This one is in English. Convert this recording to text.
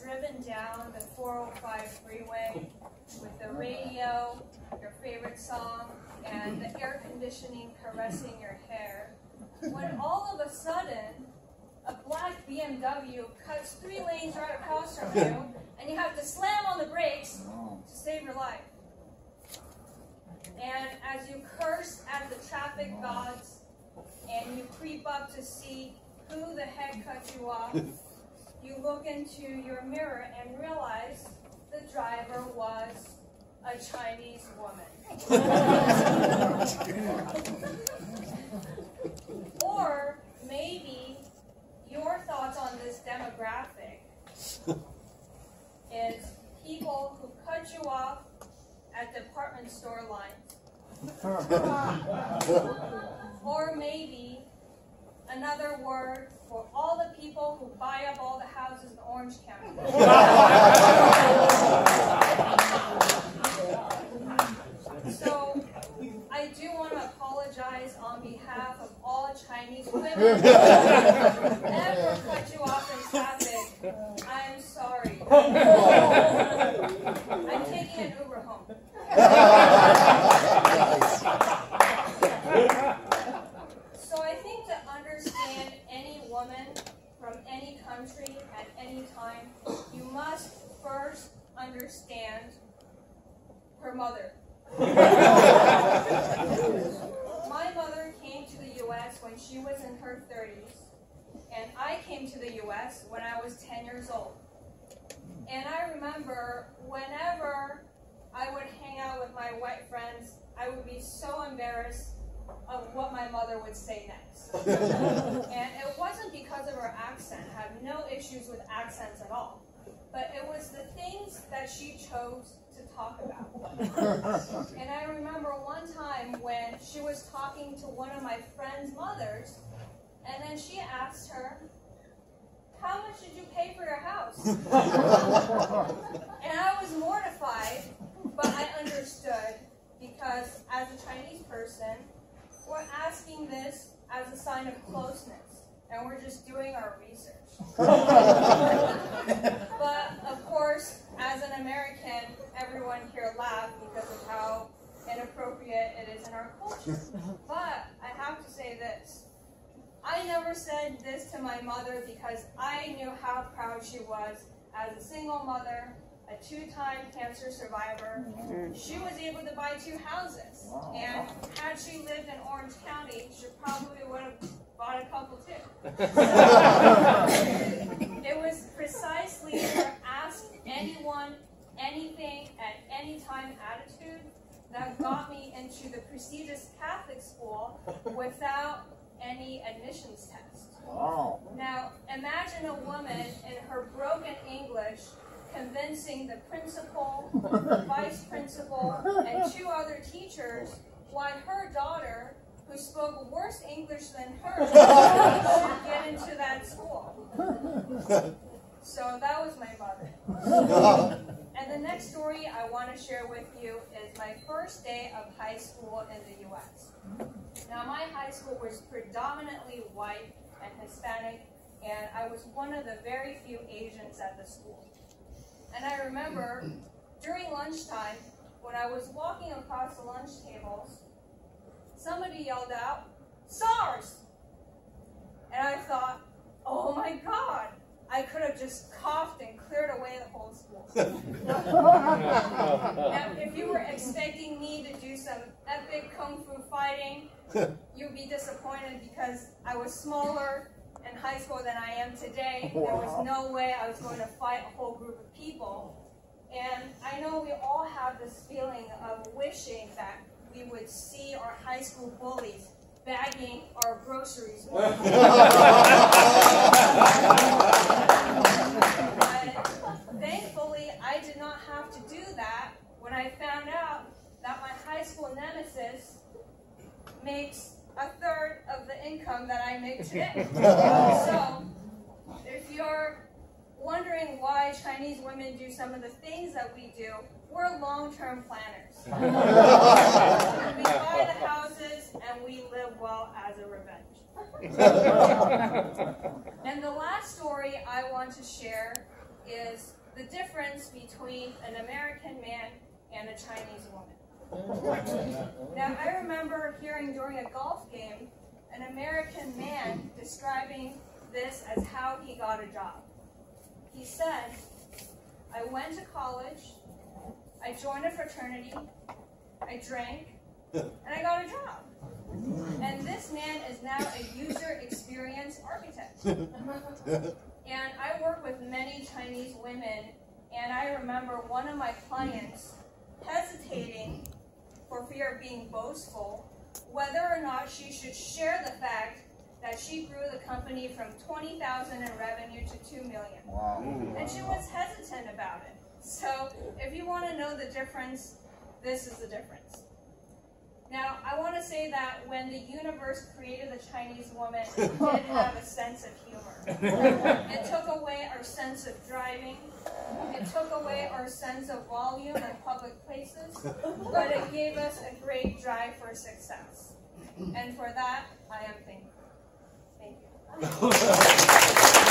driven down the 405 freeway with the radio, your favorite song, and the air conditioning caressing your hair, when all of a sudden, a black BMW cuts 3 lanes right across from you, and you have to slam on the brakes to save your life. And as you curse at the traffic gods, and you creep up to see who the heck cut you off, you look into your mirror and realize the driver was a Chinese woman. Or maybe your thoughts on this demographic is people who cut you off at department store lines. Or maybe another word for all the people who buy up all the houses in Orange County. So I do want to apologize on behalf of all Chinese women who ever cut you off in traffic. I'm sorry. I'm taking an Uber home. So I think to understand any woman from any country at any time, you must first understand her mother. My mother came to the U.S. when she was in her 30s, and I came to the U.S. when I was 10 years old. And I remember whenever I would hang out with my white friends, I would be so embarrassed of what my mother would say next. And it wasn't because of her accent. I have no issues with accents at all. But it was the things that she chose to talk about. And I remember one time when she was talking to one of my friend's mothers, and then she asked her, "How much did you pay for your house?" And I was mortified, but I understood, because as a Chinese person, we're asking this as a sign of closeness, and we're just doing our research. But of course, as an American, everyone here laughed because of how inappropriate it is in our culture. But I have to say this. I never said this to my mother because I knew how proud she was as a single mother, a 2-time cancer survivor. She was able to buy 2 houses. And had she lived in Orange County, she probably would have bought a couple too. It was precisely her ask anyone anything at any time attitude that got me into the prestigious Catholic school without any admissions test. Wow. Now, imagine a woman in her broken English convincing the principal, the vice principal, and 2 other teachers why her daughter, who spoke worse English than her, should get into that school. So that was my mother. And the next story I want to share with you is my first day of high school in the U.S. Now, my high school was predominantly white and Hispanic, and I was one of the very few Asians at the school. And I remember during lunchtime, when I was walking across the lunch tables, somebody yelled out, "SARS!" And I thought, oh my God, I could have just coughed and cleared away the whole school. Now, if you were expecting me to do some epic kung fu fighting, you'd be disappointed because I was smaller in high school than I am today. There was no way I was going to fight a whole group of people. And I know we all have this feeling of wishing that we would see our high school bullies bagging our groceries. But thankfully, I did not have to do that when I found out that my high school nemesis makes 1/3 of the income that I make today. So, if you're wondering why Chinese women do some of the things that we do, we're long-term planners. We buy the houses and we live well as a revenge. And the last story I want to share is the difference between an American man and a Chinese woman. Now, I remember hearing during a golf game an American man describing this as how he got a job. He said, "I went to college, I joined a fraternity, I drank, and I got a job." And this man is now a user experience architect. And I work with many Chinese women, and I remember one of my clients hesitating for fear of being boastful, whether or not she should share the fact that she grew the company from 20,000 in revenue to 2 million. Wow. And she was hesitant about it. So if you want to know the difference, this is the difference. Now, I want to say that when the universe created the Chinese woman, it did have a sense of humor. It took away our sense of driving. It took away our sense of volume in public places. But it gave us a great drive for success. And for that, I am thankful. Thank you.